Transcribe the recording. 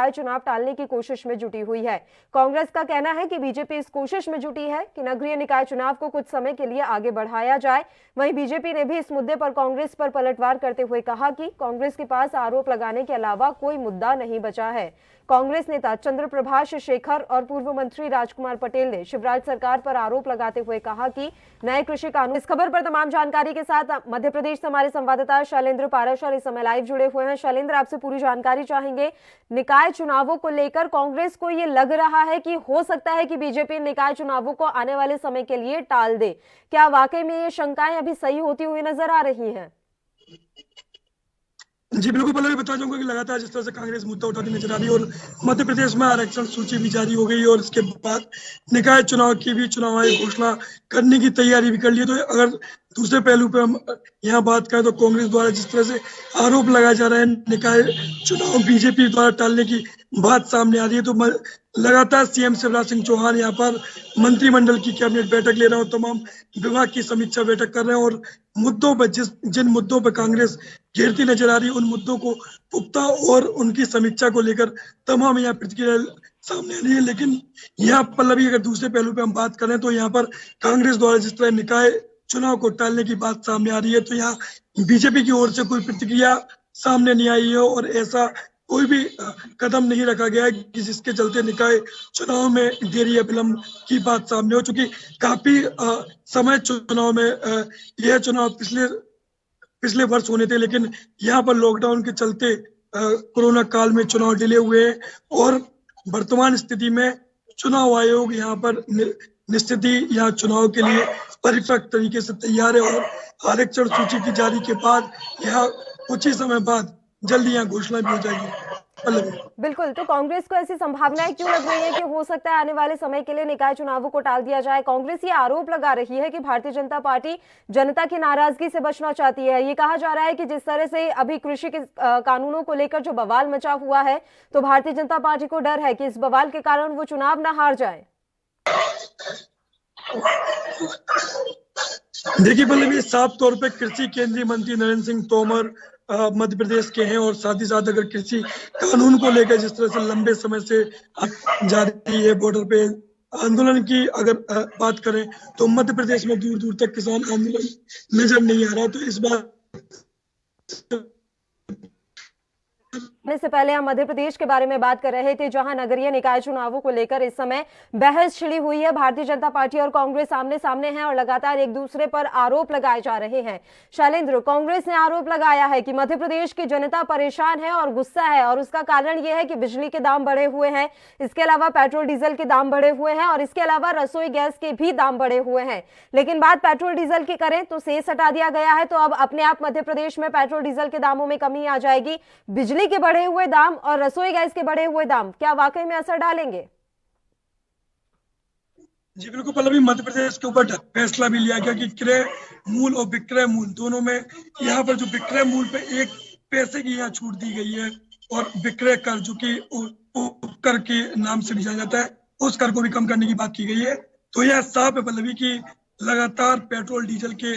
निकाय चुनाव टालने की कोशिश में जुटी हुई है। कांग्रेस का कहना है कि बीजेपी इस कोशिश में जुटी है कि नगरीय निकाय चुनाव को कुछ समय के लिए आगे बढ़ाया जाए। वहीं बीजेपी ने भी इस मुद्दे पर कांग्रेस पर पलटवार करते हुए कहा कि कांग्रेस के पास आरोप लगाने के अलावा कोई मुद्दा नहीं बचा है। कांग्रेस नेता चंद्रप्रभाष शेखर और पूर्व मंत्री राजकुमार पटेल ने शिवराज सरकार पर आरोप लगाते हुए कहा कि नए कृषि कानून। इस खबर पर तमाम जानकारी के साथ मध्य प्रदेश से हमारे संवाददाता शैलेंद्र पाराशर इस समय लाइव जुड़े हुए हैं। शैलेंद्र, आपसे पूरी जानकारी चाहेंगे। निकाय चुनावों को लेकर कांग्रेस को ये लग रहा है कि हो सकता है कि बीजेपी निकाय चुनावों को आने वाले समय के लिए टाल दे। क्या वाकई में ये शंकाएं अभी सही होती हुई नजर आ रही हैं? जी बिल्कुल, पहले भी बता दूंगा कि लगातार जिस तरह से कांग्रेस मुद्दा उठाती नजर आ रही है और मध्य प्रदेश में आरक्षण सूची भी जारी हो गई और इसके बाद निकाय चुनाव की भी चुनाव आयोग घोषणा करने की तैयारी भी कर ली है। तो अगर दूसरे पहलू पे हम यहाँ बात करें तो कांग्रेस द्वारा जिस तरह से आरोप लगाए जा रहे हैं निकाय चुनाव बीजेपी द्वारा टालने की बात सामने आ रही है, तो लगातार सीएम शिवराज सिंह चौहान यहाँ पर मंत्रिमंडल की कैबिनेट बैठक ले रहे हैं और तमाम विभाग की समीक्षा बैठक कर रहे हैं और मुद्दों पर जिन मुद्दों पर कांग्रेस घेरती नजर आ रही है उन मुद्दों को पुख्ता और उनकी समीक्षा को लेकर तमाम यहाँ प्रतिक्रिया सामने आ रही है। लेकिन यहाँ पल्लवी, अगर दूसरे पहलू पे हम बात करें तो यहाँ पर कांग्रेस द्वारा जिस तरह निकाय चुनाव को टालने की बात सामने आ रही है, तो यहाँ बीजेपी की ओर से कोई प्रतिक्रिया सामने नहीं आई है और ऐसा कोई भी कदम नहीं रखा गया है कि जिसके चलते निकाय चुनाव में देरी या विलंब की बात सामने हो चुकी। काफी समय चुनाव में यह चुनाव पिछले वर्ष होने थे, लेकिन यहाँ पर लॉकडाउन के चलते कोरोना काल में चुनाव डिले हुए हैं और वर्तमान स्थिति में चुनाव आयोग यहाँ पर निश्चित ही यहाँ चुनाव के लिए परिपक्व तरीके से तैयार है और आरक्षण सूची की जारी के बाद यहाँ कुछ ही समय बाद जल्दी यहाँ घोषणा भी हो जाएगी। बिल्कुल, तो कांग्रेस को ऐसी संभावनाएं क्यों लग रही है कि हो सकता है आने वाले समय के लिए निकाय चुनावों को टाल दिया जाए? कांग्रेस ये आरोप लगा रही है कि भारतीय जनता पार्टी जनता की नाराजगी से बचना चाहती है। ये कहा जा रहा है कि जिस तरह से अभी कृषि के कानूनों को लेकर जो बवाल मचा हुआ है, तो भारतीय जनता पार्टी को डर है कि इस बवाल के कारण वो चुनाव न हार जाए। देखिए पल्लवी, साफ तौर पे कृषि केंद्रीय मंत्री नरेंद्र सिंह तोमर मध्य प्रदेश के हैं और साथ ही साथ अगर कृषि कानून को लेकर जिस तरह से लंबे समय से जारी है बॉर्डर पे आंदोलन की अगर बात करें तो मध्य प्रदेश में दूर दूर तक किसान आंदोलन नजर नहीं आ रहा। तो इस बार से पहले हम मध्य प्रदेश के बारे में बात कर रहे थे, जहां नगरीय निकाय चुनावों को लेकर इस समय बहस छिड़ी हुई है। भारतीय जनता पार्टी और कांग्रेस आमने सामने हैं और लगातार एक दूसरे पर आरोप लगाए जा रहे हैं। शैलेंद्र, कांग्रेस ने आरोप लगाया है कि मध्य प्रदेश की जनता परेशान है और गुस्सा है और उसका कारण यह है कि बिजली के दाम बढ़े हुए हैं, इसके अलावा पेट्रोल डीजल के दाम बढ़े हुए हैं और इसके अलावा रसोई गैस के भी दाम बढ़े हुए हैं। लेकिन बात पेट्रोल डीजल की करें तो सेस हटा दिया गया है, तो अब अपने आप मध्य प्रदेश में पेट्रोल डीजल के दामों में कमी आ जाएगी। बिजली के बढ़े हुए दाम और रसोई गैस के बढ़े हुए दाम क्या वाकई में असर डालेंगे? जी बिल्कुल पल्लवी, मध्य प्रदेश के ऊपर फैसला भी लिया गया कि क्रय मूल और विक्रय मूल दोनों में यहाँ पर जो विक्रय मूल पे 1 पैसे की यहाँ छूट दी गई है और विक्रय कर जो कि उपकर के नाम से भी जाना जाता है उस कर को भी कम करने की बात की गई है। तो यह साफ है पल्लवी की लगातार पेट्रोल डीजल के